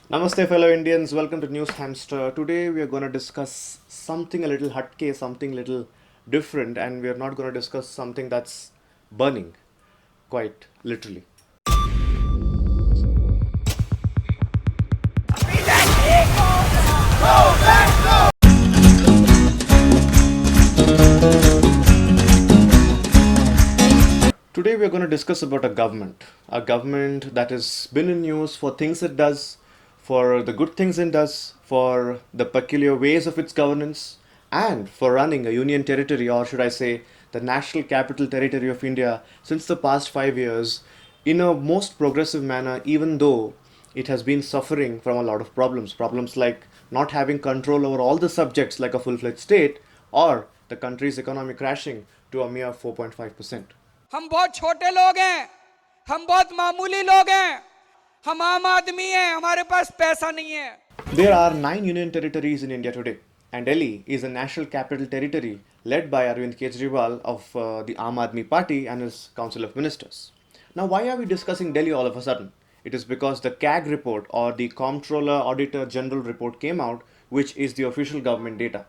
Namaste, fellow Indians. Welcome to NewsHamster. Today we are going to discuss something a little hatke, something a little different, and we are not going to discuss something that's burning, quite literally. Today we are going to discuss about a government that has been in news for things it does, for the good things it does, for the peculiar ways of its governance, and for running a union territory, or should I say, the national capital territory of India since the past 5 years in a most progressive manner, even though it has been suffering from a lot of problems. Problems like not having control over all the subjects like a full fledged state, or the country's economy crashing to a mere 4.5%. हम बहुत छोटे लोग हैं, हम बहुत मामूली लोग हैं, हम आम आदमी हैं, हमारे पास पैसा नहीं है. There are 9 union territories in India today, and Delhi is a national capital territory led by Arvind Kejriwal of the Aam Aadmi Party and his Council of Ministers. Now, why are we discussing Delhi all of a sudden? It is because the CAG report, or the Comptroller Auditor General report, came out, which is the official government data.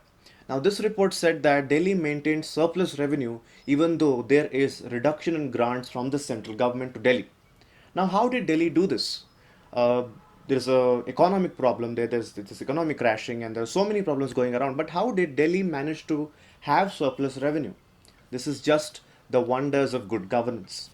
Now, this report said that Delhi maintained surplus revenue even though there is reduction in grants from the central government to Delhi. Now, how did Delhi do this? There's a economic problem there. There's this economic crashing, and there are so many problems going around. But how did Delhi manage to have surplus revenue? This is just the wonders of good governance.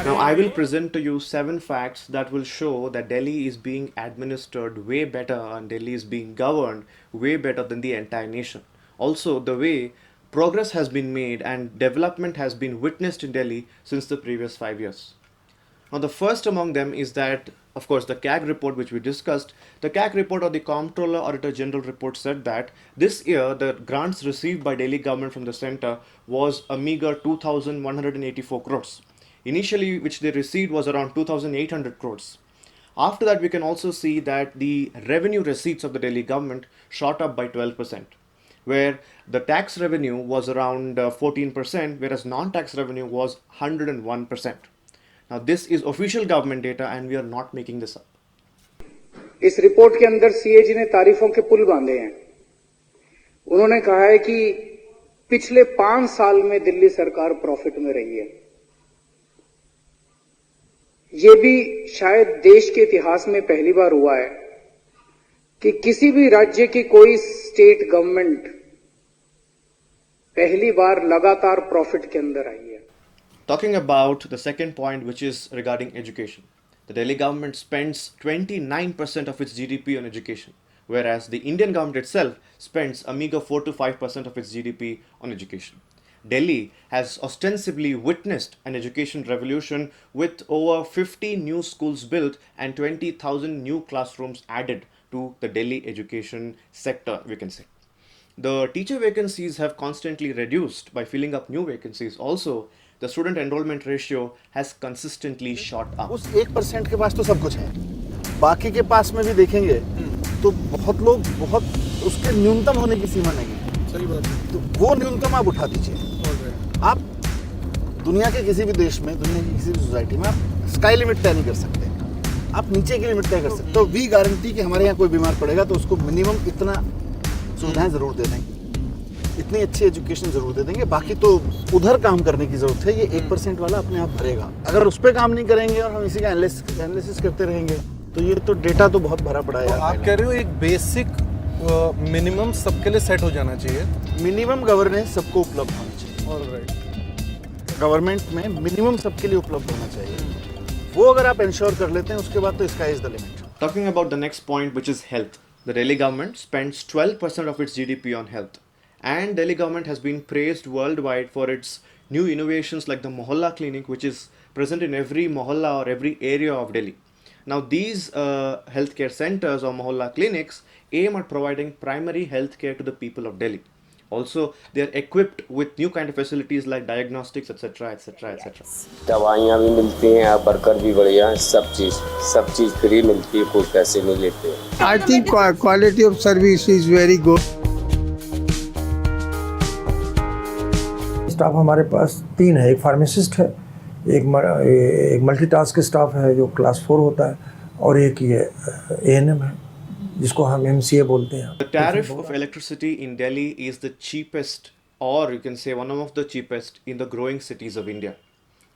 Now, I will present to you 7 facts that will show that Delhi is being administered way better and Delhi is being governed way better than the entire nation. Also, the way progress has been made and development has been witnessed in Delhi since the previous 5 years. Now, the first among them is that, of course, the CAG report, which we discussed, the CAG report, or the Comptroller Auditor General report, said that this year the grants received by Delhi government from the center was a meager 2,184 crores. Initially, which they received was around 2,800 crores. After that, we can also see that the revenue receipts of the Delhi government shot up by 12%, where the tax revenue was around 14%, whereas non-tax revenue was 101%. Now, this is official government data, and we are not making this up. इस report के अंदर CAG ने तारीफों के पुल बांधे हैं. उन्होंने कहा है कि पिछले 5 साल में दिल्ली सरकार प्रॉफिट में रही है. ये भी शायद देश के इतिहास में पहली बार हुआ है कि किसी भी राज्य की कोई स्टेट गवर्नमेंट पहली बार लगातार प्रॉफिट के अंदर आई है. Talking about the second point, which is regarding education. The Delhi government spends 29% of its GDP on education, whereas the Indian government itself spends a meager 4 to 5% of its GDP on education. Delhi has ostensibly witnessed an education revolution with over 50 new schools built and 20,000 new classrooms added to the Delhi education sector, we can say. The teacher vacancies have constantly reduced by filling up new vacancies. Also, the student enrollment ratio has consistently shot up. उस 1% के पास तो सब कुछ है, बाकी के पास में भी देखेंगे तो बहुत लोग बहुत उसके न्यूनतम होने की सीमा नहीं है. सही बात है. तो वो न्यूनतम आप उठा दीजिए. आप दुनिया के किसी भी देश में, दुनिया की किसी भी सोसाइटी में आप स्काई लिमिट तय नहीं कर सकते, आप नीचे की लिमिट तय कर सकते. तो वी गारंटी कि हमारे यहाँ कोई बीमार पड़ेगा तो उसको मिनिमम इतना सुविधाएं जरूर दे देंगे, इतनी अच्छी एजुकेशन जरूर दे देंगे. बाकी तो उधर काम करने की जरूरत है. ये 1% वाला अपने आप भरेगा. अगर उस पर काम नहीं करेंगे और हम इसी का एनालिसिस करते रहेंगे तो ये तो डेटा तो बहुत भरा पड़ा है. तो आप कह रहे हो एक बेसिक मिनिमम सबके लिए सेट हो जाना चाहिए. मिनिमम गवर्नेंस सबको उपलब्ध होना चाहिए. ऑलराइट. गवर्नमेंट में मिनिमम सबके लिए उपलब्ध होना चाहिए. वो अगर आप इंश्योर कर लेते हैं उसके बाद तो sky is the limit. Talking about the next point, which is health. The Delhi government spends 12% of its GDP on health. And Delhi government has been praised worldwide for its new innovations like the Mohalla Clinic, which is present in every Mohalla or every area of Delhi. Now, these healthcare centers or Mohalla clinics aim at providing primary healthcare to the people of Delhi. Also, they are equipped with new kind of facilities like diagnostics, etc., etc., etc. दवाइयाँ भी मिलती हैं, worker भी बढ़िया हैं, सब चीज़ free मिलती है, कोई पैसे नहीं लेते. I think quality of service is very good. Staff हमारे पास 3 है. एक फार्मासिस्ट है, एक मल्टीटास्क स्टाफ है जो क्लास 4 होता है, और एक ये ANM है जिसको हम MCA बोलते हैं. The tariff of electricity in Delhi is the cheapest, or you can say one of the cheapest in the growing cities of India.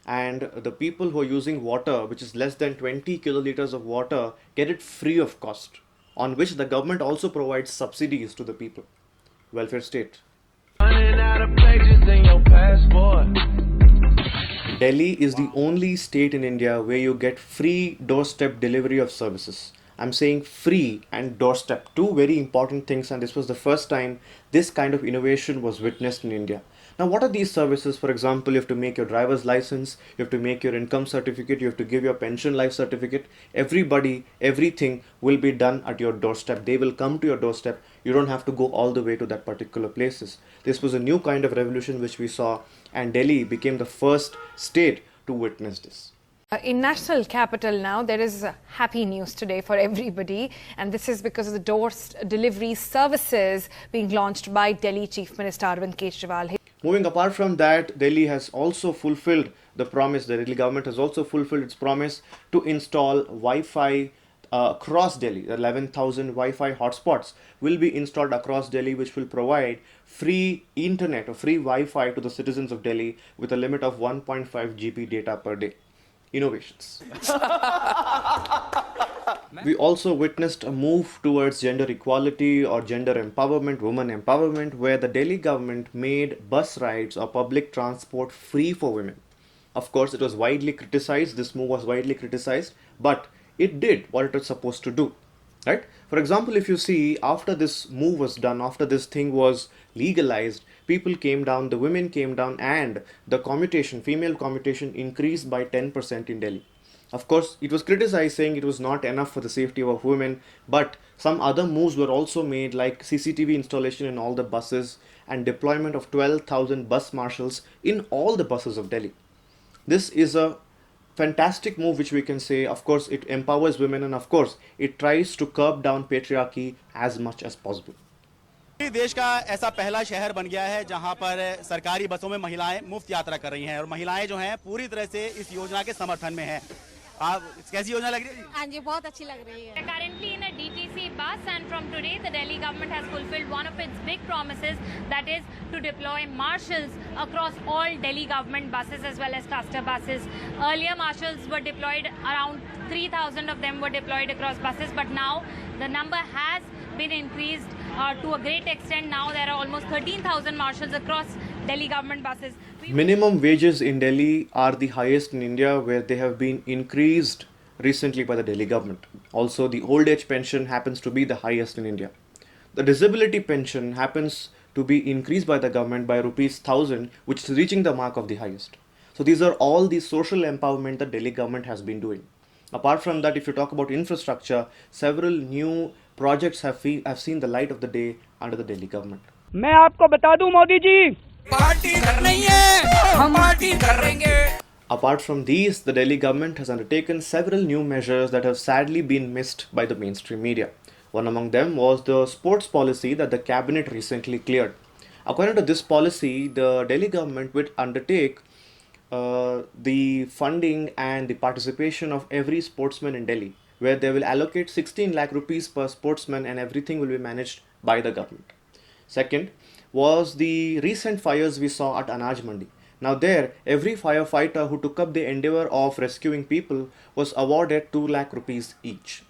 And the people who are using water, which is less than 20 kiloliters of water, get it free of cost, on which the government also provides subsidies to the people. Welfare state. Delhi is the only state in India where you get free doorstep delivery of services. I'm saying free and doorstep, two very important things, and this was the first time this kind of innovation was witnessed in India. Now, what are these services? For example, you have to make your driver's license, you have to make your income certificate, you have to give your pension life certificate. Everybody, everything will be done at your doorstep. They will come to your doorstep. You don't have to go all the way to that particular places. This was a new kind of revolution which we saw, and Delhi became the first state to witness this. In national capital now, there is happy news today for everybody, and this is because of the door delivery services being launched by Delhi Chief Minister Arvind Kejriwal. Moving apart from that, Delhi has also fulfilled the promise. The Delhi government has also fulfilled its promise to install Wi-Fi across Delhi. 11,000 Wi-Fi hotspots will be installed across Delhi, which will provide free internet or free Wi-Fi to the citizens of Delhi with a limit of 1.5 GB data per day. Innovations. We also witnessed a move towards gender equality or gender empowerment, women empowerment, where the Delhi government made bus rides or public transport free for women. Of course, it was widely criticized. This move was widely criticized, but it did what it was supposed to do. Right? For example, if you see, after this move was done, after this thing was legalized, people came down, the women came down, and the commutation, female commutation, increased by 10% in Delhi. Of course, it was criticized, saying it was not enough for the safety of women, but some other moves were also made, like CCTV installation in all the buses and deployment of 12,000 bus marshals in all the buses of Delhi. This is a fantastic move which we can say. Of course, it empowers women, and of course, it tries to curb down patriarchy as much as possible. देश का ऐसा पहला शहर बन गया है जहां पर सरकारी बसों में महिलाएं मुफ्त यात्रा कर रही हैं, और महिलाएं जो हैं पूरी तरह से इस योजना के समर्थन में हैं. आप कैसी योजना लग रही है? हाँ जी, बहुत अच्छी लग रही है. Currently in a DTC bus, and from today the Delhi government has fulfilled one of its big promises, that is to deploy marshals across all Delhi government buses as well as cluster buses. Earlier marshals were deployed, around 3,000 of them were deployed across buses, but now the number has been increased to a great extent. Now there are almost 13,000 marshals across Delhi government buses. Minimum wages in Delhi are the highest in India, where they have been increased recently by the Delhi government. Also, the old age pension happens to be the highest in India. The disability pension happens to be increased by the government by rupees 1,000, which is reaching the mark of the highest. So these are all the social empowerment that Delhi government has been doing. Apart from that, if you talk about infrastructure, several new projects have seen the light of the day under the Delhi government. मैं आपको बता दूं Modi ji, party कर नहीं है, हम party करेंगे. Apart from these, the Delhi government has undertaken several new measures that have sadly been missed by the mainstream media. One among them was the sports policy that the cabinet recently cleared. According to this policy, the Delhi government would undertake the funding and the participation of every sportsman in Delhi, where they will allocate 16 lakh rupees per sportsman, and everything will be managed by the government. Second was the recent fires we saw at Anaj Mandi. Now there, every firefighter who took up the endeavor of rescuing people was awarded 2 lakh rupees each.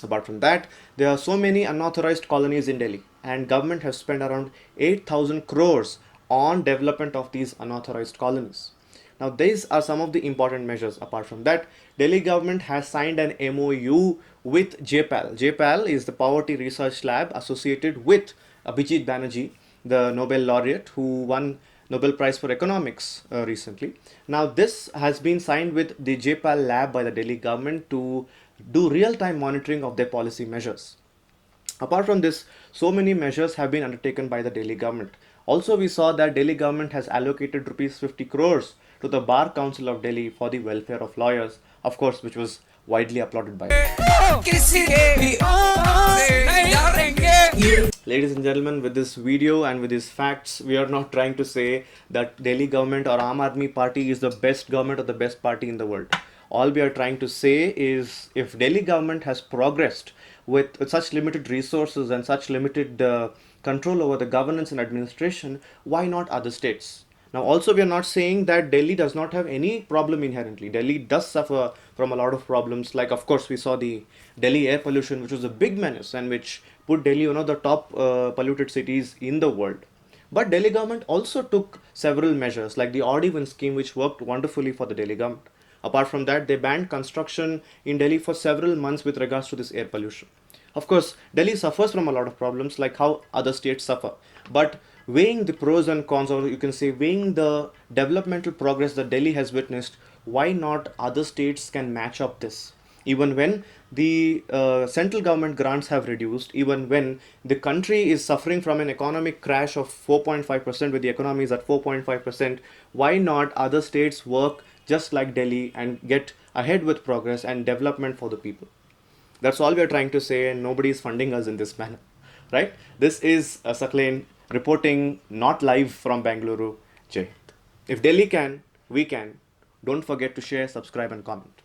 Apart from that, there are so many unauthorized colonies in Delhi, and government has spent around 8,000 crores on development of these unauthorized colonies. Now these are some of the important measures. Apart from that, Delhi government has signed an MOU with JPAL. JPAL is the Poverty Research Lab associated with Abhijit Banerjee, the Nobel laureate who won Nobel Prize for Economics recently. Now this has been signed with the JPAL lab by the Delhi government to do real-time monitoring of their policy measures. Apart from this, so many measures have been undertaken by the Delhi government. Also, we saw that Delhi government has allocated rupees 50 crores to the Bar Council of Delhi for the welfare of lawyers, of course, which was widely applauded by. Ladies and gentlemen, with this video and with these facts, we are not trying to say that Delhi government or Aam Aadmi Party is the best government or the best party in the world. All we are trying to say is if Delhi government has progressed with such limited resources and such limited control over the governance and administration, why not other states? Now, also, we are not saying that Delhi does not have any problem inherently. Delhi does suffer from a lot of problems. Like, of course, we saw the Delhi air pollution, which was a big menace and which put Delhi, the top polluted cities in the world. But Delhi government also took several measures, like the odd even scheme, which worked wonderfully for the Delhi government. Apart from that, they banned construction in Delhi for several months with regards to this air pollution. Of course, Delhi suffers from a lot of problems, like how other states suffer. But weighing the pros and cons, or you can say weighing the developmental progress that Delhi has witnessed, why not other states can match up this? Even when the central government grants have reduced, even when the country is suffering from an economic crash of 4.5%, with the economy is at 4.5%, why not other states work just like Delhi and get ahead with progress and development for the people? That's all we are trying to say, and nobody is funding us in this manner, right? This is Saklain reporting, not live from Bangalore. Jai Hind. If Delhi can, we can. Don't forget to share, subscribe, and comment.